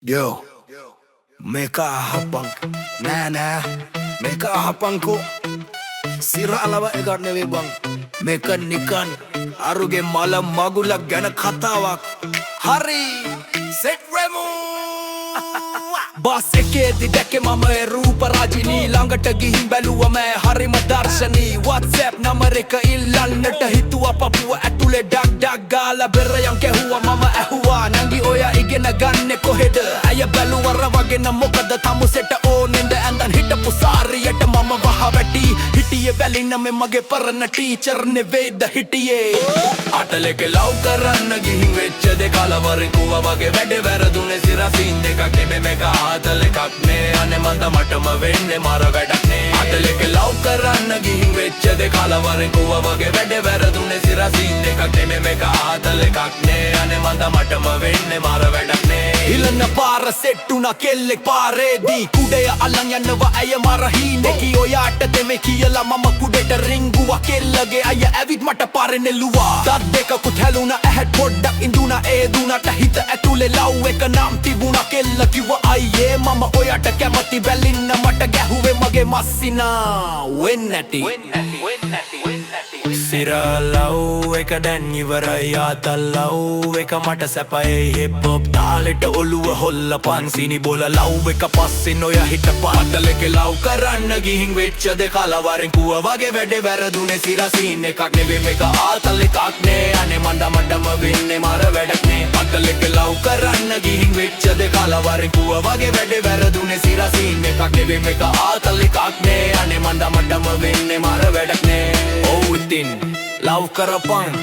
Yo, meka hapang nana, meka hapang ko sira alawa egar newe bang. Meka nikan aruge malam magulak gana khatawak. Hari set remo bus එකේදි දැක්කේ මම ඒ රූප රාජිනී ළඟට ගිහින් බැලුවා මෑ හරිම දර්ශනී WhatsApp නම්බර එක ඉල්ලන්නට හිතුවා පපුව ඇතුලේ ඩක් ඩක් ගාලා බෙරයන් කැහුවා මම ඇහුවා නංගි ඔයා ඉගෙන ගන්නේ කොහෙද අය බැලුවර වගෙන මොකද තමුසෙට ඕනෙන්ද ඇඳන් හිටපු සාරියට මම වහ වැටි හිටියේ වැලින්න මේ මගේ පරණ ටීචර් නෙවෙයිද හිටියේ අටලෙක ලව් කරන්න ගිහින් වෙච්ච දෙක කලවරින් කුවා වගේ වැඩේ වැරදුනේ සිරසින් දෙකක් නෙමෙයි මේක ආතල් එකක් නේ අනේ මන්ද මටම වෙන්නේ මාර වැඩක් නේ අතලෙක ලව් කරන්න ගිහින් වෙච්ච දෙක කලවරින් කුවා වගේ වැඩේ වැරදුනේ සිරසින් දෙකක් නෙමෙයි මේක ආතල් එකක් නේ අනේ මන්ද මටම වෙන්නේ මාර වැඩක් නේ ඉලන පාර සෙට්ටුනා කෙල්ලෙක් පාරේදී කුඩය අලන් යනවා අය මාර හීනෙකි ඔයාට දෙමෙ කියලා මම කුඩේට රිංගුවා කෙල්ලගේ අය ඇවිත් මට පාරේ නෙළුවා තත් දෙකකුත් හැලුණා ඇහැට පොඩ්ඩක් ඉඳුණා ඒ දුණට හිත ඇතුලේ ලව් එක නම් තිබුණා කෙල්ල කිව්වා අයියේ මම ඔයාට කැමති බැලින්න මට ගැහුවේ මගේ මස්සිනා වෙන්නැටි සිරලව් එක දැන් ඉවරයි ආතල්ලව් එක මට සැපයි හිප් හොප් තාලෙට ඔළුව හොල්ල පන්සිනි බොල ලව් එක පස්සෙන් ඔය හිටපන් අතලෙක ලව් කරන්න ගිහින් වෙච්ච දෙක කලවරින් කුවා වගේ වැඩේ වැරදුනේ සිරසින් එකක් නෙවෙයි මේක ආතල් එකක් නේ අනේ මඩම වෙන්නේ මාර වැඩක් නේ අතලෙක ලව් කරන්න ගිහින් වෙච්ච දෙක කලවරින් කුවා වගේ වැඩේ වැරදුනේ සිරසින් එකක් නෙවෙයි මේක ආතල් එකක් නේ අනේ මඩම වෙන්නේ මාර වැඩක් නේ ඔව් ඉතින් ලව් කරපන්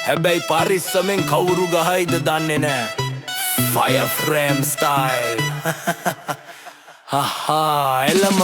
හැබැයි පරිස්සමෙන් කවුරු ගහයිද දන්නේ නෑ Fire frame style haha එළම